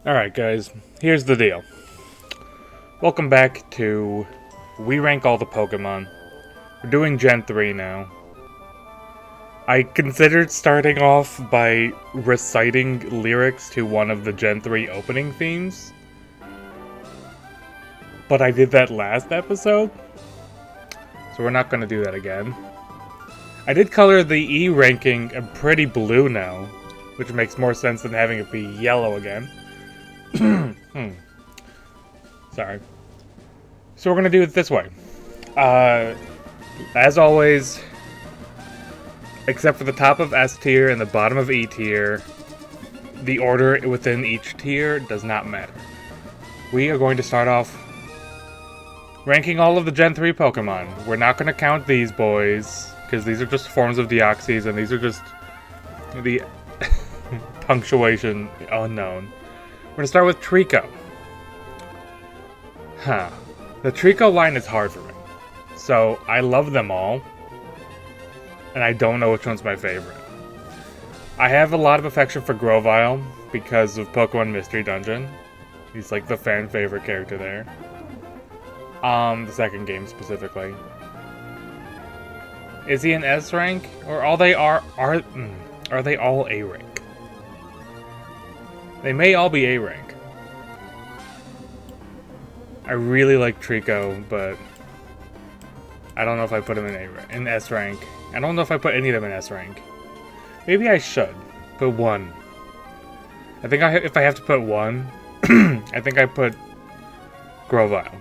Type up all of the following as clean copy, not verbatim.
Alright guys, here's the deal. Welcome back to We Rank All the Pokemon. We're doing Gen 3 now. I considered starting off by reciting lyrics to one of the Gen 3 opening themes, but I did that last episode, so we're not going to do that again. I did color the E ranking a pretty blue now, which makes more sense than having it be yellow again. Sorry. So we're gonna do it this way. As always, except for the top of S tier and the bottom of E tier, the order within each tier does not matter. We are going to start off ranking all of the Gen 3 Pokemon. We're not going to count these boys, because these are just forms of Deoxys, and these are just the punctuation unknown. We're gonna start with Trico. The Trico line is hard for me. So, I love them all. And I don't know which one's my favorite. I have a lot of affection for Grovyle because of Pokemon Mystery Dungeon. He's like the fan favorite character there. The second game specifically. Is he an S rank? Or are they all A rank? They may all be A rank. I really like Trico, but I don't know if I put him in S rank. I don't know if I put any of them in S rank. Maybe I should put one. I think if I have to put one, I think I put Grovyle.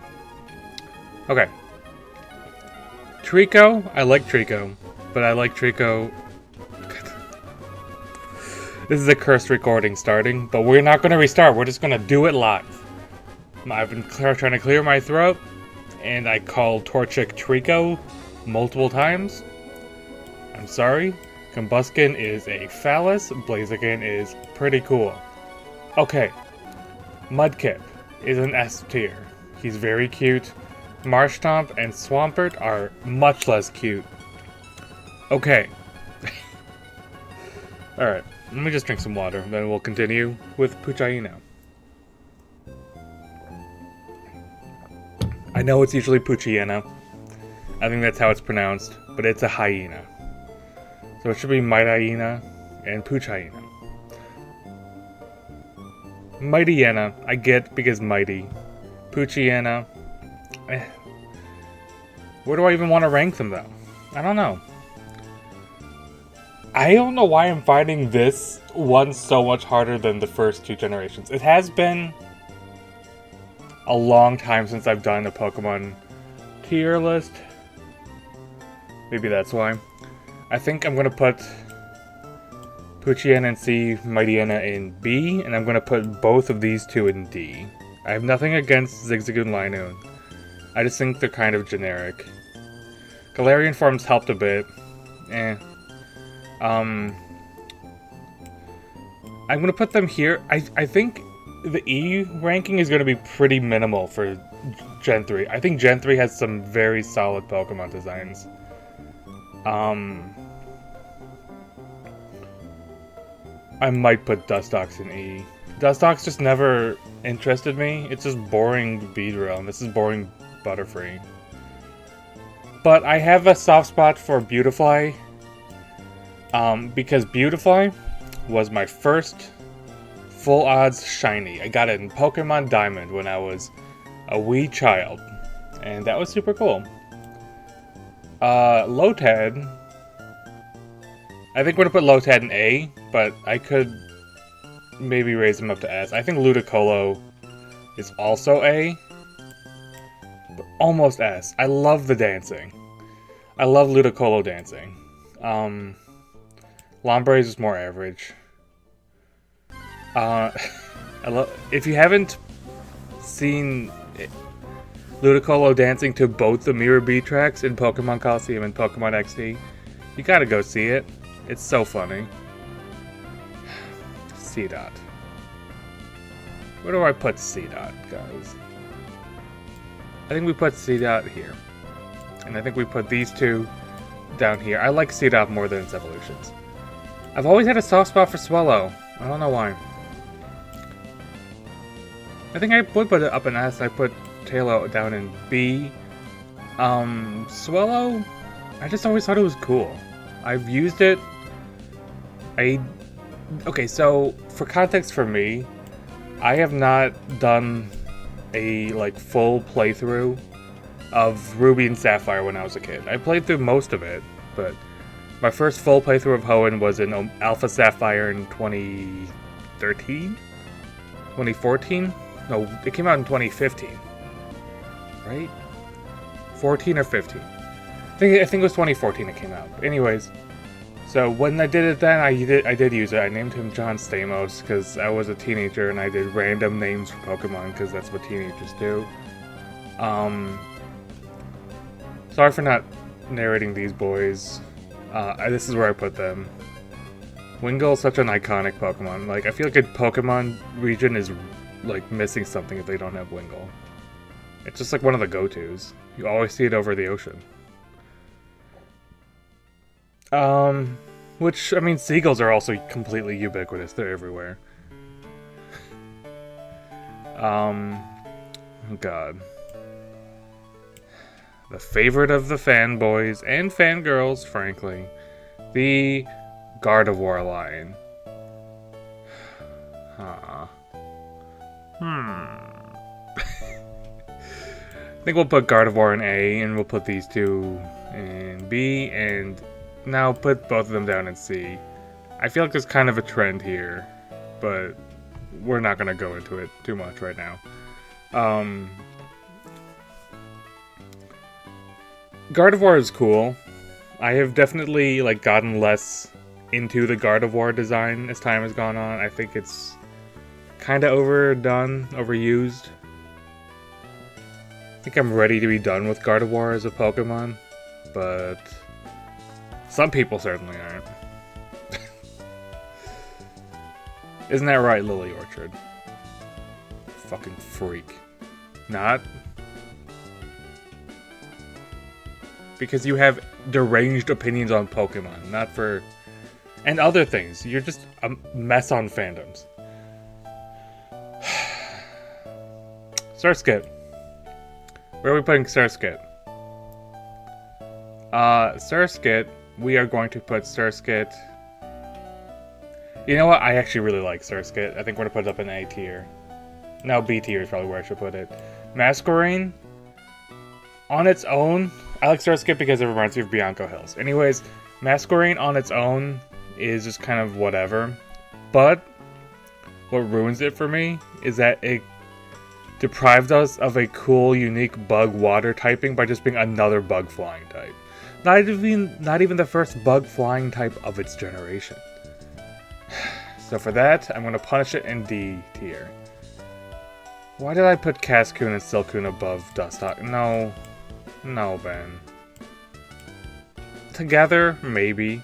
Okay. Trico, I like Trico, but I like Trico. This is a cursed recording starting, but we're not going to restart. We're just going to do it live. I've been trying to clear my throat, and I called Torchic Trico multiple times. I'm sorry. Combuskin is a phallus. Blaziken is pretty cool. Okay. Mudkip is an S tier. He's very cute. Marshtomp and Swampert are much less cute. Okay. Alright. Let me just drink some water, then we'll continue with Puchaino. I know it's usually Puchiena. I think that's how it's pronounced, but it's a hyena. So it should be Mightyena and Puchaino. Mightyena, I get because mighty. Puchiena, where do I even want to rank them though? I don't know. I don't know why I'm finding this one so much harder than the first two generations. It has been a long time since I've done a Pokemon tier list. Maybe that's why. I think I'm going to put Puchiena in C, Mightyena in B, and I'm going to put both of these two in D. I have nothing against Zigzagoon and Linoon. I just think they're kind of generic. Galarian forms helped a bit. I'm going to put them here. I think the E ranking is going to be pretty minimal for Gen 3. I think Gen 3 has some very solid Pokemon designs. I might put Dustox in E. Dustox just never interested me. It's just boring Beedrill, and this is boring Butterfree. But I have a soft spot for Beautifly. Because Beautifly was my first full odds shiny. I got it in Pokemon Diamond when I was a wee child. And that was super cool. Lotad. I think we're going to put Lotad in A, but I could maybe raise him up to S. I think Ludicolo is also A, but almost S. I love the dancing. I love Ludicolo dancing. Lombre is just more average. If you haven't seen Ludicolo dancing to both the Mirror B tracks in Pokemon Coliseum and Pokemon XD, you gotta go see it. It's so funny. C-Dot. Where do I put C-Dot, guys? I think we put C-Dot here. And I think we put these two down here. I like C-Dot more than its evolutions. I've always had a soft spot for Swallow. I don't know why. I think I would put it up in S. I put Tailo down in B. Swellow, I just always thought it was cool. I've used it. Okay, so for context for me, I have not done a like full playthrough of Ruby and Sapphire when I was a kid. I played through most of it, but my first full playthrough of Hoenn was in Alpha Sapphire in 2013? 2014? No, it came out in 2015. Right? 14 or 15. I think it was 2014 it came out. Anyways, so when I did it then, I did use it. I named him John Stamos because I was a teenager and I did random names for Pokemon because that's what teenagers do. Sorry for not narrating these boys. This is where I put them. Wingull is such an iconic Pokemon. Like, I feel like a Pokemon region is like missing something if they don't have Wingull. It's just like one of the go-tos. You always see it over the ocean. Which, I mean, seagulls are also completely ubiquitous. They're everywhere. Oh god. The favorite of the fanboys and fangirls, frankly. The Gardevoir line. Huh. I think we'll put Gardevoir in A, and we'll put these two in B, and now put both of them down in C. I feel like there's kind of a trend here, but we're not going to go into it too much right now. Gardevoir is cool. I have definitely like gotten less into the Gardevoir design as time has gone on. I think it's kind of overdone, overused. I think I'm ready to be done with Gardevoir as a Pokemon, but some people certainly aren't. Isn't that right, Lily Orchard? Fucking freak. Not? Because you have deranged opinions on Pokemon, not for... and other things. You're just a mess on fandoms. Surskit. Where are we putting Surskit? Surskit, we are going to put Surskit... You know what? I actually really like Surskit. I think we're going to put it up in A tier. No, B tier is probably where I should put it. Masquerain, on its own... I like Surskit because it reminds me of Bianco Hills. Anyways, Masquerain on its own is just kind of whatever. But what ruins it for me is that it deprived us of a cool, unique bug water typing by just being another bug flying type. Not even the first bug flying type of its generation. So for that, I'm going to punish it in D tier. Why did I put Cascoon and Silcoon above Dustox? No, Ben. Together, maybe.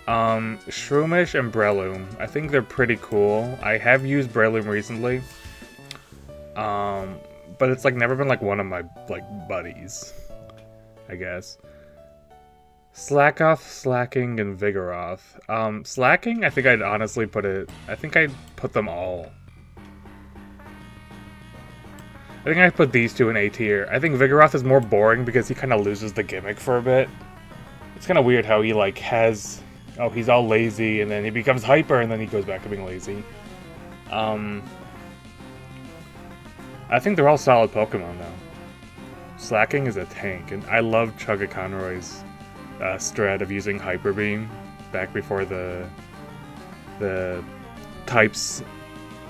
Shroomish and Breloom. I think they're pretty cool. I have used Breloom recently. But it's like never been like one of my like buddies, I guess. Slackoth, Slacking, and Vigoroth. Slacking, I think I'd honestly put it... I think I'd put them all. I think I put these two in A tier. I think Vigoroth is more boring because he kind of loses the gimmick for a bit. It's kind of weird how he like has... Oh, he's all lazy and then he becomes hyper and then he goes back to being lazy. I think they're all solid Pokemon though. Slacking is a tank, and I love Chugaconroy's strat of using Hyper Beam back before the types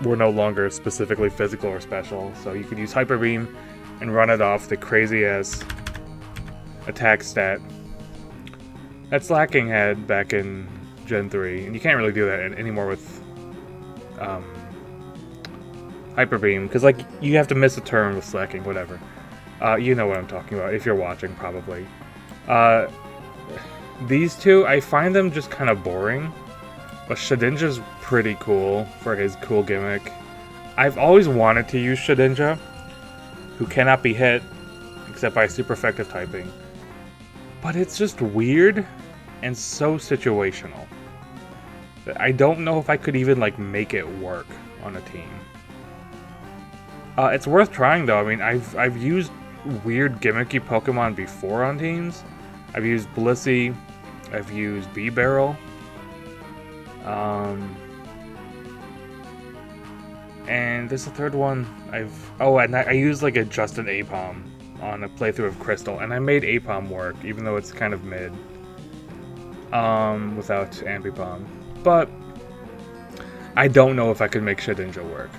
were no longer specifically physical or special, so you could use Hyper Beam and run it off the crazy-ass attack stat that Slacking had back in Gen 3, and you can't really do that anymore with Hyper Beam, because like you have to miss a turn with Slacking, whatever. You know what I'm talking about, if you're watching, probably. These two, I find them just kind of boring. But Shedinja's pretty cool for his cool gimmick. I've always wanted to use Shedinja, who cannot be hit, except by super effective typing. But it's just weird, and so situational. That I don't know if I could even, like, make it work on a team. It's worth trying though. I mean, I've used weird gimmicky Pokemon before on teams. I've used Blissey, I've used B-Barrel, and there's a third one. And I used like a Justin Apom on a playthrough of Crystal, and I made Apom work, even though it's kind of mid, without Ambipom. But I don't know if I could make Shedinja work.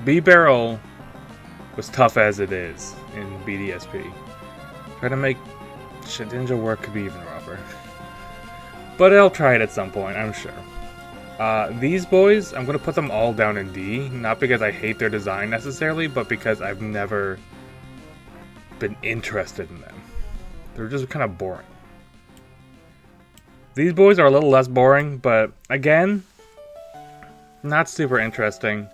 B-Barrel was tough as it is in BDSP. Trying to make Shedinja work could be even rougher. But I'll try it at some point, I'm sure. These boys, I'm going to put them all down in D, not because I hate their design necessarily, but because I've never been interested in them. They're just kind of boring. These boys are a little less boring, but again, not super interesting.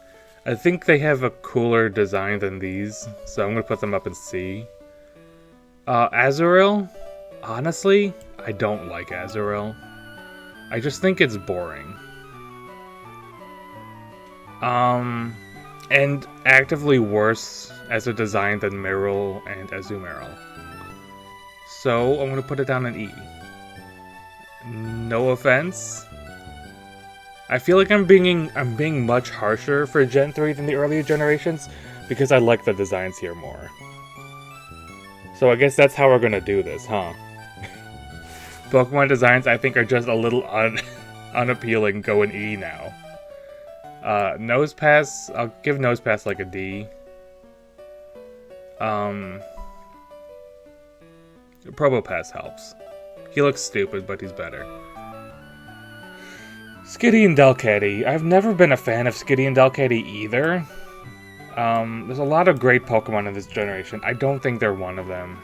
I think they have a cooler design than these, so I'm going to put them up in C. Azurill, honestly, I don't like Azurill. I just think it's boring. And actively worse as a design than Marill and Azumarill. So I'm going to put it down in E. No offense. I feel like I'm being much harsher for Gen 3 than the earlier generations because I like the designs here more. So I guess that's how we're gonna do this, huh? Pokemon designs I think are just a little unappealing going E now. Nosepass, I'll give Nosepass like a D. Probopass helps. He looks stupid, but he's better. Skitty and Delcatty. I've never been a fan of Skitty and Delcatty either. There's a lot of great Pokemon in this generation. I don't think they're one of them.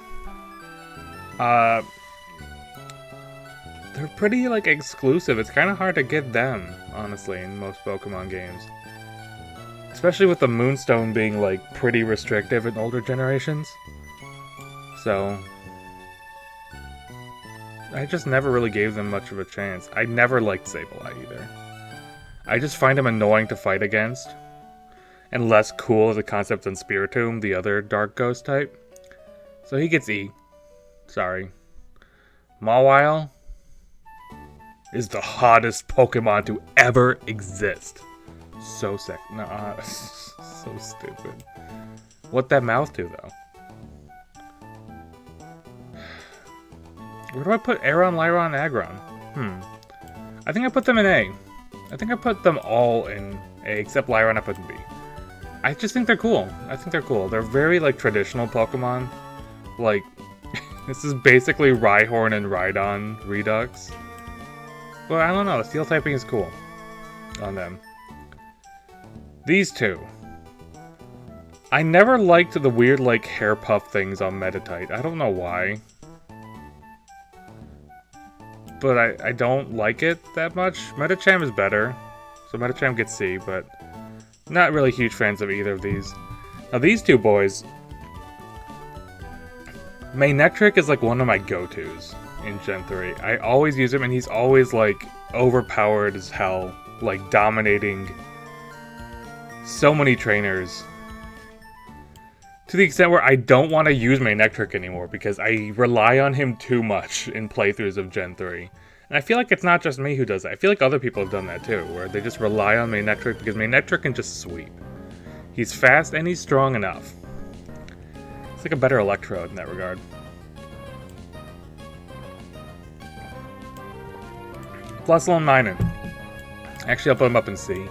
They're pretty, like, exclusive. It's kind of hard to get them, honestly, in most Pokemon games. Especially with the Moonstone being, like, pretty restrictive in older generations. So I just never really gave them much of a chance. I never liked Sableye either. I just find him annoying to fight against. And less cool as a concept than Spiritomb, the other Dark Ghost type. So he gets E. Sorry. Mawile is the hottest Pokemon to ever exist. So sick. Nah, so stupid. What that mouth do, though? Where do I put Aron, Lyron, and Aggron? I think I put them in A. I think I put them all in A, except Lyron I put in B. I just think they're cool. I think they're cool. They're very, like, traditional Pokemon. Like, this is basically Rhyhorn and Rhydon Redux. But I don't know, the Steel typing is cool on them. These two. I never liked the weird, like, hair puff things on Meditite. I don't know why. But I don't like it that much. Medicham is better. So Medicham gets C, but not really huge fans of either of these. Now these two boys. Manectric is like one of my go-tos in Gen 3. I always use him and he's always like overpowered as hell. Like dominating so many trainers. To the extent where I don't want to use Manectric anymore because I rely on him too much in playthroughs of Gen 3. And I feel like it's not just me who does that. I feel like other people have done that too, where they just rely on Manectric because Manectric can just sweep. He's fast and he's strong enough. It's like a better Electrode in that regard. Flustle and Minun. Actually, I'll put him up in C.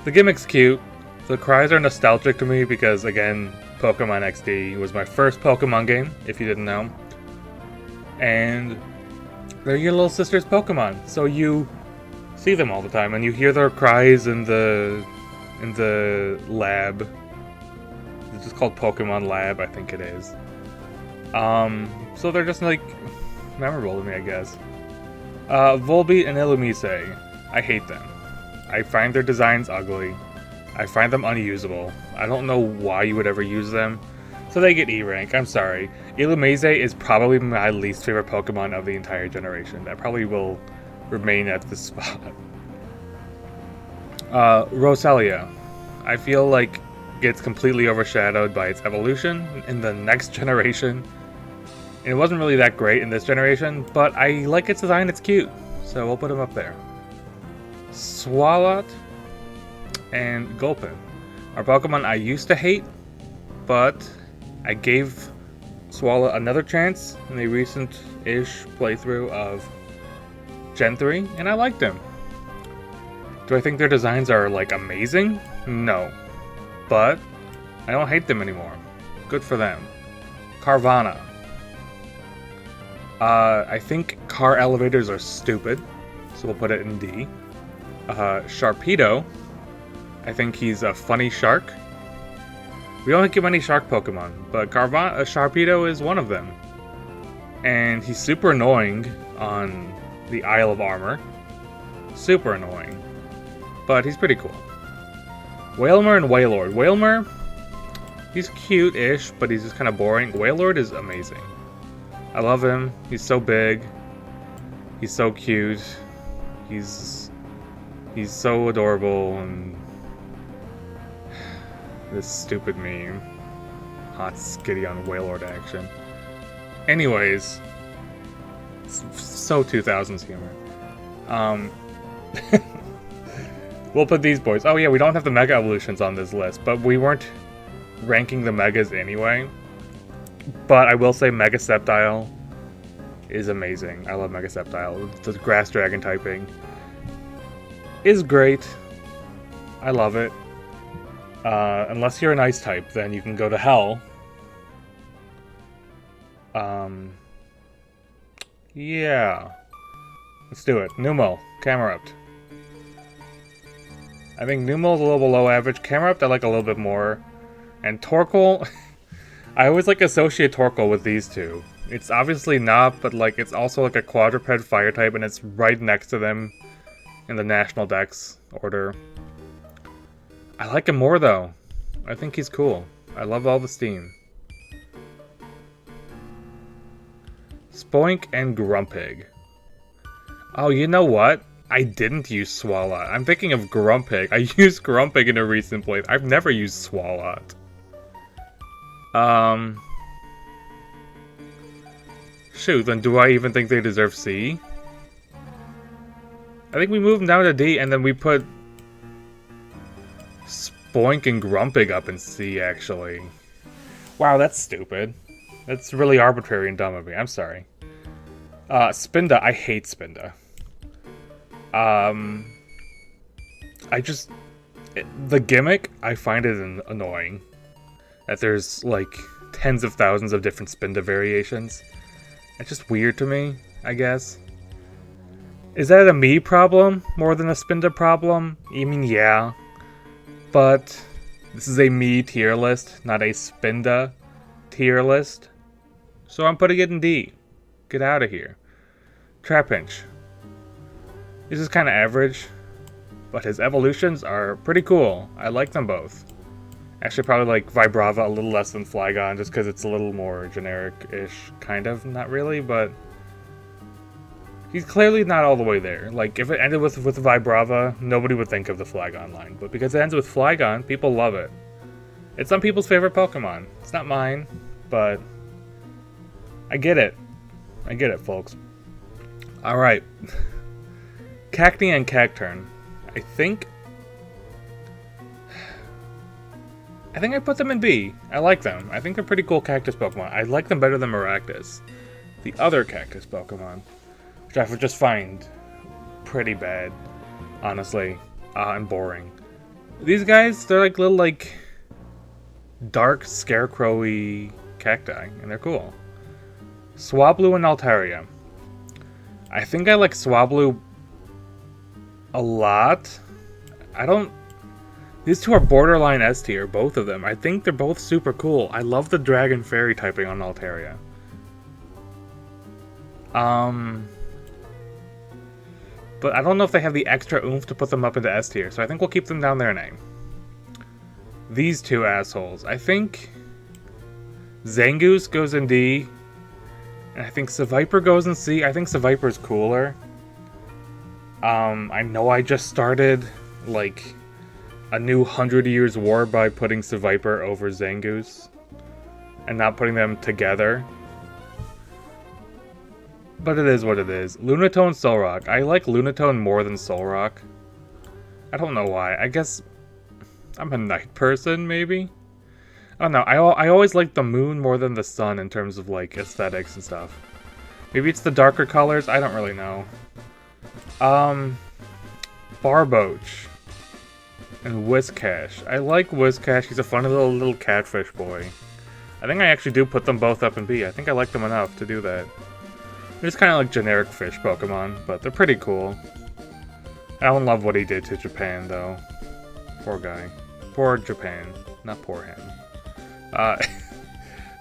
The gimmick's cute. The cries are nostalgic to me because, again, Pokemon XD was my first Pokemon game, if you didn't know. And they're your little sister's Pokemon, so you see them all the time, and you hear their cries in the lab. It's just called Pokemon Lab, I think it is. So they're just, like, memorable to me, I guess. Volbeat and Illumise, I hate them. I find their designs ugly. I find them unusable. I don't know why you would ever use them. So they get E rank. I'm sorry. Illumise is probably my least favorite Pokemon of the entire generation. That probably will remain at this spot. Roselia. I feel like gets completely overshadowed by its evolution in the next generation. And it wasn't really that great in this generation, but I like its design, it's cute. So we'll put him up there. Swalot and Gulpin are Pokemon I used to hate, but I gave Swalot another chance in the recent-ish playthrough of Gen 3, and I liked him. Do I think their designs are, like, amazing? No. But I don't hate them anymore. Good for them. Carvana. I think car elevators are stupid, so we'll put it in D. Sharpedo. I think he's a funny shark. We don't get many shark Pokemon, but Sharpedo is one of them. And he's super annoying on the Isle of Armor. Super annoying. But he's pretty cool. Wailmer and Wailord. Wailmer, he's cute-ish, but he's just kind of boring. Wailord is amazing. I love him. He's so big. He's so cute. He's so adorable, and this stupid meme. Hot skitty on Wailord action. Anyways, so 2000s humor. We'll put these boys. Oh yeah, we don't have the Mega Evolutions on this list, but we weren't ranking the Megas anyway. But I will say Mega Sceptile is amazing. I love Mega Sceptile. The Grass Dragon typing is great. I love it. Unless you're an Ice type, then you can go to hell. Yeah. Let's do it. Numel, Camerupt. I think Numel's a little below average. Camerupt I like a little bit more. And Torkoal, I always like associate Torkoal with these two. It's obviously not, but like it's also like a quadruped fire type, and it's right next to them in the National Dex order. I like him more though. I think he's cool. I love all the steam. Spoink and Grumpig. Oh, you know what? I didn't use Swalot. I'm thinking of Grumpig. I used Grumpig in a recent play. I've never used Swalot. Shoot, then do I even think they deserve C? I think we moved them down to D, and then we put Spoink and Grumpig up in C, actually. Wow, that's stupid. That's really arbitrary and dumb of me. I'm sorry. Spinda. I hate Spinda. The gimmick, I find it annoying. That there's, like, tens of thousands of different Spinda variations. It's just weird to me, I guess. Is that a me problem more than a Spinda problem? I mean, yeah. But this is a me tier list, not a Spinda tier list. So I'm putting it in D. Get out of here. Trapinch. This is kind of average, but his evolutions are pretty cool. I like them both. Actually, probably like Vibrava a little less than Flygon, just because it's a little more generic-ish, kind of. Not really, but he's clearly not all the way there. Like, if it ended with Vibrava, nobody would think of the Flygon line. But because it ends with Flygon, people love it. It's some people's favorite Pokemon. It's not mine, but I get it. I get it, folks. Alright. Cacnea and Cacturn. I think I put them in B. I like them. I think they're pretty cool cactus Pokemon. I like them better than Maractus, the other cactus Pokemon, which I would just find pretty bad, honestly, and boring. These guys, they're like little, like, dark, scarecrowy cacti, and they're cool. Swablu and Altaria. I think I like Swablu a lot. These two are borderline S tier, both of them. I think they're both super cool. I love the Dragon Fairy typing on Altaria. But I don't know if they have the extra oomph to put them up into S tier, so I think we'll keep them down there in A. These two assholes. I think Zangoose goes in D, and I think Seviper goes in C. I think Seviper's cooler. I know I just started, like, a new 100 Years War by putting Seviper over Zangoose and not putting them together. But it is what it is. Lunatone, Solrock. I like Lunatone more than Solrock. I don't know why. I guess I'm a night person, maybe? I don't know. I always like the moon more than the sun in terms of, like, aesthetics and stuff. Maybe it's the darker colors? I don't really know. Barboach. And Whiscash. I like Whiscash. He's a funny little catfish boy. I think I actually do put them both up in B. I think I like them enough to do that. They're just kind of like generic fish Pokemon, but they're pretty cool. I don't love what he did to Japan, though. Poor guy. Poor Japan. Not poor him.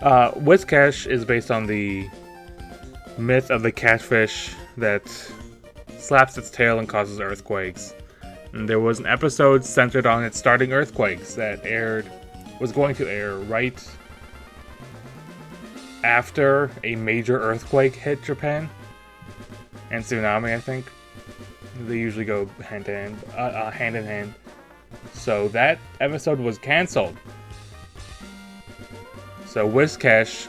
Whiscash is based on the myth of the catfish that slaps its tail and causes earthquakes. And there was an episode centered on it starting earthquakes that was going to air right after a major earthquake hit Japan. And tsunami, I think. They usually go hand in hand. So that episode was cancelled. So Whiscash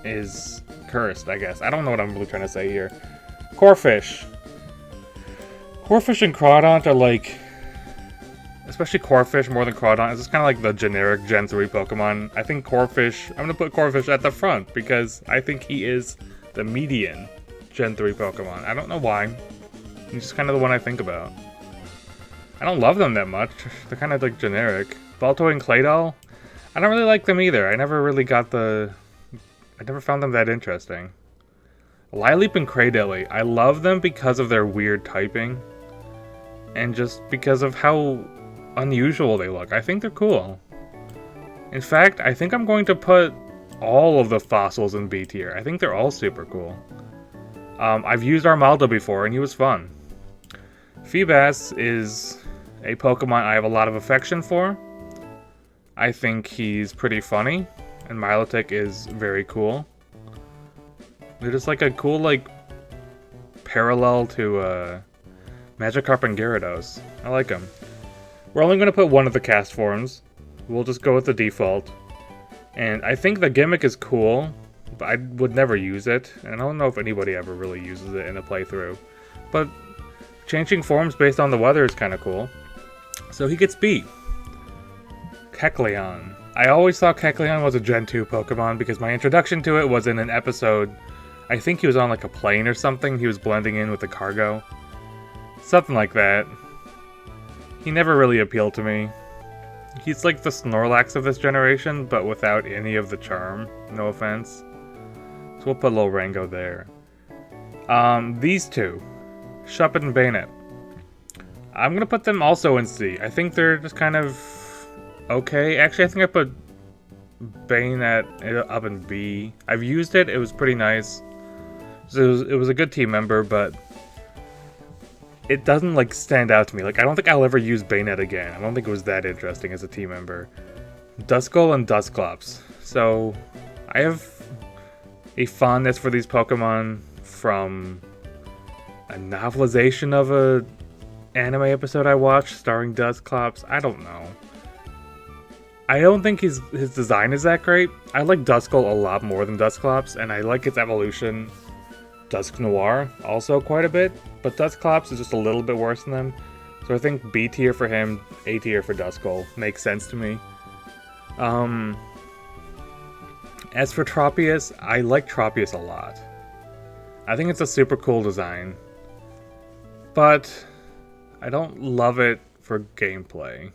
is cursed, I guess. I don't know what I'm really trying to say here. Corphish. Corphish and Crawdont are like... Especially Corphish more than Crawdont. It's just kind of like the generic Gen 3 Pokemon. I think Corphish... I'm going to put Corphish at the front because I think he is the median Gen 3 Pokemon. I don't know why. He's just kind of the one I think about. I don't love them that much. They're kind of like generic. Baltoy and Claydol? I don't really like them either. I never really got I never found them that interesting. Lileep and Cradily. I love them because of their weird typing. And just because of how unusual they look. I think they're cool. In fact, I think I'm going to put all of the fossils in B tier. I think they're all super cool. I've used Armaldo before, and he was fun. Feebas is a Pokemon I have a lot of affection for. I think he's pretty funny, and Milotic is very cool. They're just like a cool, like, parallel to Magikarp and Gyarados. I like them. We're only going to put one of the cast forms. We'll just go with the default. And I think the gimmick is cool, but I would never use it. And I don't know if anybody ever really uses it in a playthrough. But changing forms based on the weather is kind of cool. So he gets B. Kecleon. I always thought Kecleon was a Gen 2 Pokemon because my introduction to it was in an episode. I think he was on like a plane or something. He was blending in with the cargo. Something like that. He never really appealed to me. He's like the Snorlax of this generation, but without any of the charm. No offense. So we'll put a little Rango there. These two. Shuppet and Bayonet. I'm gonna put them also in C. I think they're just kind of okay. Actually, I think I put Bayonet up in B. I've used it. It was pretty nice. So it was a good team member, but it doesn't like stand out to me. Like, I don't think I'll ever use Bayonet again. I don't think it was that interesting as a team member. Duskull and Dusclops. So I have a fondness for these Pokemon from a novelization of a anime episode I watched starring Dusclops. I don't know. I don't think his design is that great. I like Duskull a lot more than Dusclops, and I like its evolution, Dusknoir, also quite a bit. But Dusclops is just a little bit worse than them. So I think B tier for him, A tier for Duskull. Makes sense to me. As for Tropius, I like Tropius a lot. I think it's a super cool design. But I don't love it for gameplay.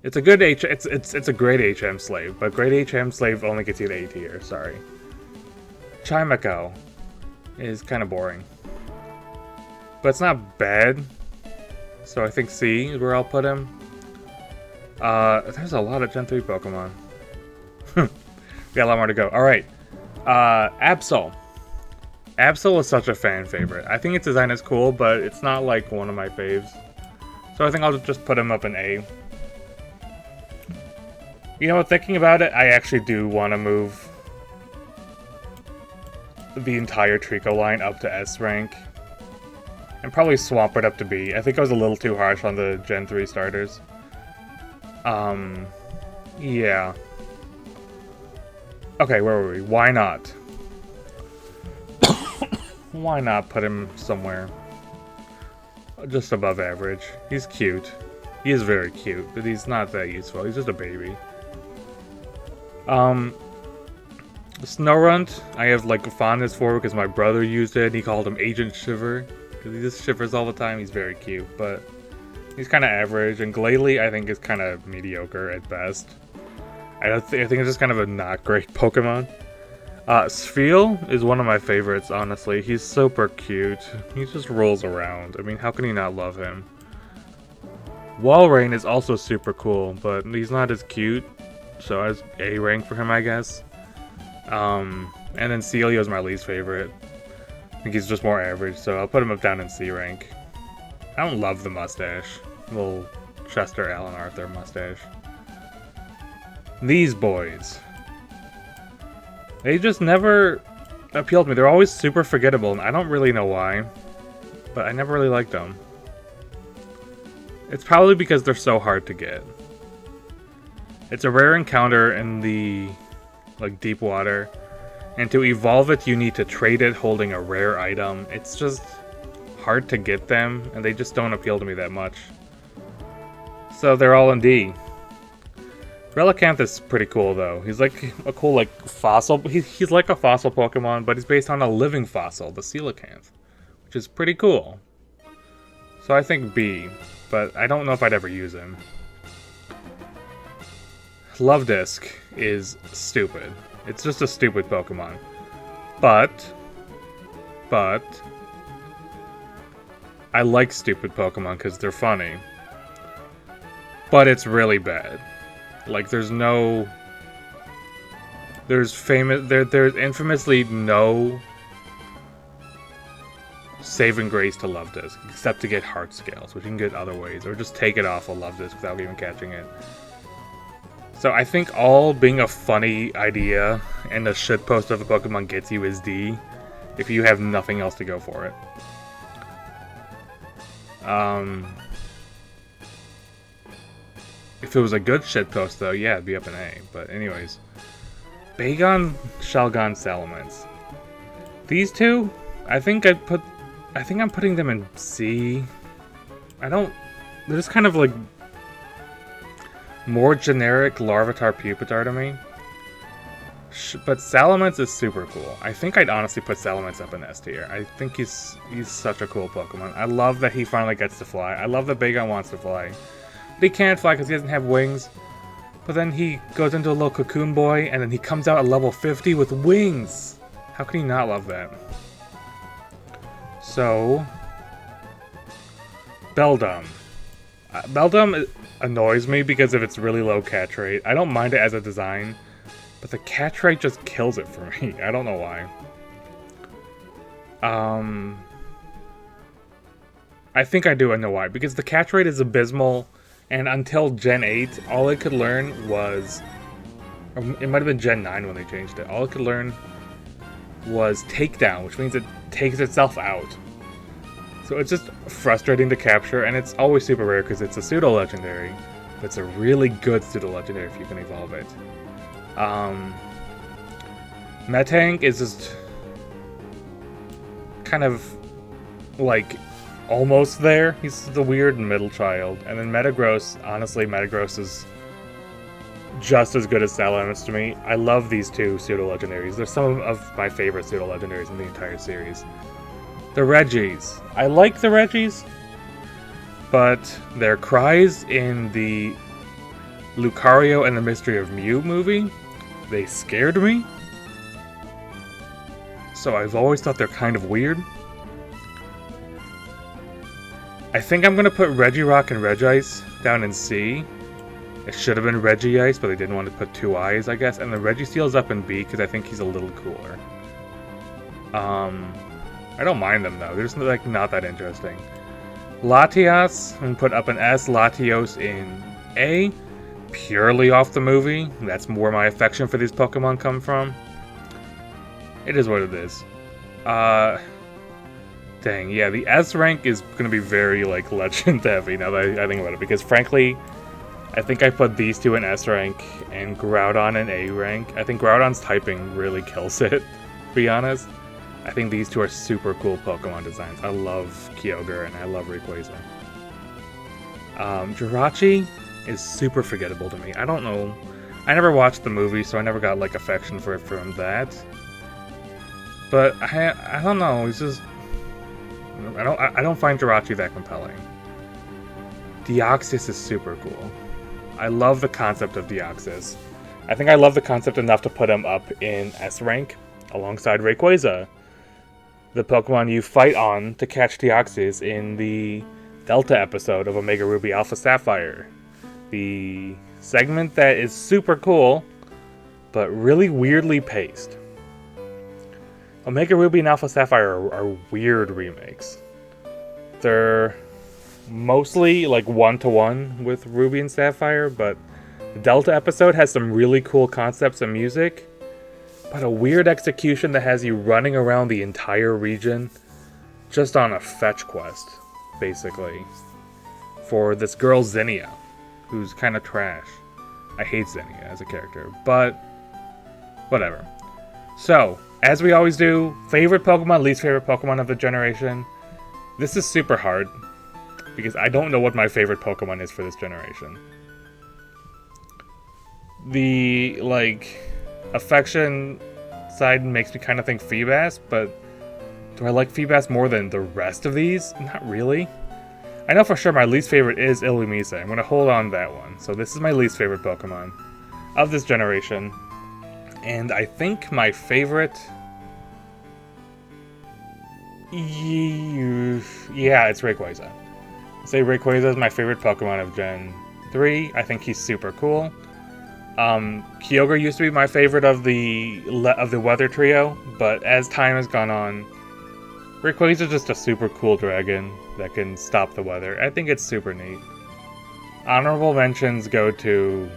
It's a good it's a great HM slave, but great HM slave only gets you to A tier, sorry. Chimecho is kind of boring. But it's not bad. So I think C is where I'll put him. There's a lot of Gen 3 Pokemon. We got a lot more to go. Alright. Absol. Absol is such a fan favorite. I think its design is cool, but it's not like one of my faves. So I think I'll just put him up in A. You know what, thinking about it, I actually do want to move the entire Trico line up to S rank. And probably swamp it up to B. I think I was a little too harsh on the Gen 3 starters. Yeah. Okay, where were we? Why not? Why not put him somewhere just above average? He's cute. He is very cute, but he's not that useful. He's just a baby. Snowrunt, I have like a fondness for because my brother used it. He called him Agent Shiver because he just shivers all the time. He's very cute, but he's kind of average. And Glalie, I think, is kind of mediocre at best. I think it's just kind of a not great Pokemon. Spheal is one of my favorites, honestly. He's super cute. He just rolls around. I mean, how can you not love him? Walrein is also super cool, but he's not as cute. So as A rank for him, I guess. And then Celio is my least favorite. I think he's just more average, so I'll put him up down in C rank. I don't love the mustache. Little Chester Allen Arthur mustache. These boys. They just never appealed to me. They're always super forgettable, and I don't really know why. But I never really liked them. It's probably because they're so hard to get. It's a rare encounter in the deep water, and to evolve it you need to trade it holding a rare item. It's just hard to get them, and they just don't appeal to me that much. So they're all in D. Relicanth is pretty cool though. He's like a cool fossil. He's like a fossil Pokemon, but he's based on a living fossil, the Coelacanth, which is pretty cool. So I think B, but I don't know if I'd ever use him. Luvdisc is stupid. It's just a stupid Pokemon. But I like stupid Pokemon because they're funny. But it's really bad. Like there's infamously no saving grace to Luvdisc, except to get Heart Scales, which you can get other ways, or just take it off of Luvdisc without even catching it. So I think all being a funny idea and a shitpost of a Pokemon gets you is D, if you have nothing else to go for it. If it was a good shitpost though, yeah, it'd be up in A. But anyways, Bagon, Shelgon, Salamence. These two, I think I'm putting them in C. They're just kind of like more generic Larvitar Pupitar to me. But Salamence is super cool. I think I'd honestly put Salamence up in S tier. I think he's such a cool Pokemon. I love that he finally gets to fly. I love that Bagon wants to fly. But he can't fly because he doesn't have wings. But then he goes into a little cocoon boy, and then he comes out at level 50 with wings. How can you not love that? So, Beldum. Beldum annoys me because of its really low catch rate. I don't mind it as a design, but the catch rate just kills it for me. I don't know why. I think I do know why. Because the catch rate is abysmal, and until Gen 8, all it could learn was... Or it might have been Gen 9 when they changed it. All it could learn was Takedown, which means it takes itself out. So it's just frustrating to capture, and it's always super rare because it's a pseudo-legendary. But it's a really good pseudo-legendary if you can evolve it. Metang is just kind of like almost there. He's the weird middle child. And then Metagross, honestly, Metagross is just as good as Salamence to me. I love these two pseudo-legendaries. They're some of my favorite pseudo-legendaries in the entire series. The Regis. I like the Regis, but their cries in the Lucario and the Mystery of Mew movie, they scared me. So I've always thought they're kind of weird. I think I'm going to put Regirock and Regice down in C. It should have been Regice, but they didn't want to put two I's, I guess. And the Registeel's up in B because I think he's a little cooler. I don't mind them though. They're just like not that interesting. Latias, I'm going to put up an S. Latios in A. Purely off the movie. That's where my affection for these Pokemon come from. It is what it is. Dang, yeah, the S rank is gonna be very, like, legend heavy now that I think about it, because frankly, I think I put these two in S rank and Groudon in A rank. I think Groudon's typing really kills it, to be honest. I think these two are super cool Pokemon designs. I love Kyogre and I love Rayquaza. Jirachi is super forgettable to me. I don't know. I never watched the movie, so I never got, like, affection for it from that. But I don't know, he's just... I don't find Jirachi that compelling. Deoxys is super cool. I love the concept of Deoxys. I think I love the concept enough to put him up in S rank, alongside Rayquaza, the Pokemon you fight on to catch Deoxys in the Delta episode of Omega Ruby Alpha Sapphire. The segment that is super cool, but really weirdly paced. Omega Ruby and Alpha Sapphire are weird remakes. They're mostly like one-to-one with Ruby and Sapphire, but the Delta episode has some really cool concepts and music, but a weird execution that has you running around the entire region just on a fetch quest, basically, for this girl Zinnia, who's kind of trash. I hate Zinnia as a character, but whatever. So, as we always do, favorite Pokemon, least favorite Pokemon of the generation. This is super hard, because I don't know what my favorite Pokemon is for this generation. The, like, affection side makes me kind of think Feebas, but do I like Feebas more than the rest of these? Not really. I know for sure my least favorite is Illumise. I'm going to hold on to that one. So this is my least favorite Pokemon of this generation. And I think my favorite... Yeah, it's Rayquaza. I'd say Rayquaza is my favorite Pokemon of Gen 3. I think he's super cool. Kyogre used to be my favorite of the Weather Trio, but as time has gone on, Rayquaza is just a super cool dragon that can stop the weather. I think it's super neat. Honorable mentions go to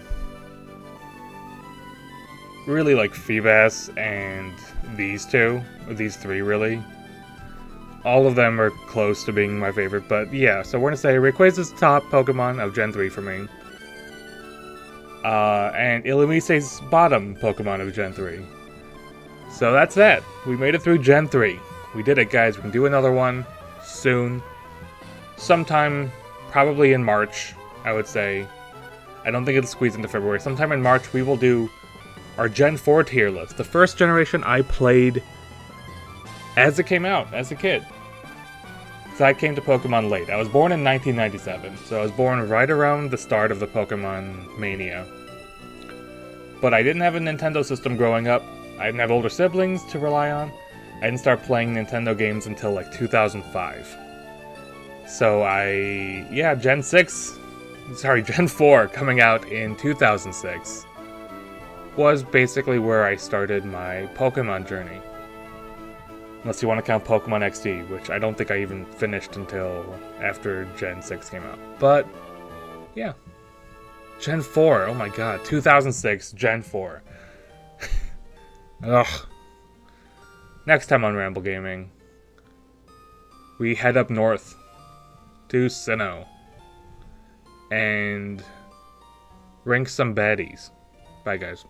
really like Feebas and these two, or these three really. All of them are close to being my favorite, but yeah, so we're gonna say Rayquaza's top Pokemon of Gen 3 for me. And Illumise's bottom Pokemon of Gen 3. So that's that. We made it through Gen 3. We did it, guys. We can do another one soon. Sometime, probably in March, I would say. I don't think it'll squeeze into February. Sometime in March, we will do our Gen 4 tier list. The first generation I played as it came out, as a kid. So I came to Pokemon late. I was born in 1997, so I was born right around the start of the Pokemon mania. But I didn't have a Nintendo system growing up. I didn't have older siblings to rely on. I didn't start playing Nintendo games until like 2005. So Gen 4 coming out in 2006 was basically where I started my Pokemon journey. Unless you want to count Pokemon XD, which I don't think I even finished until after Gen 6 came out. But, yeah. Gen 4, oh my god, 2006, Gen 4. Ugh. Next time on Ramble Gaming, we head up north to Sinnoh and rank some baddies. Bye, guys.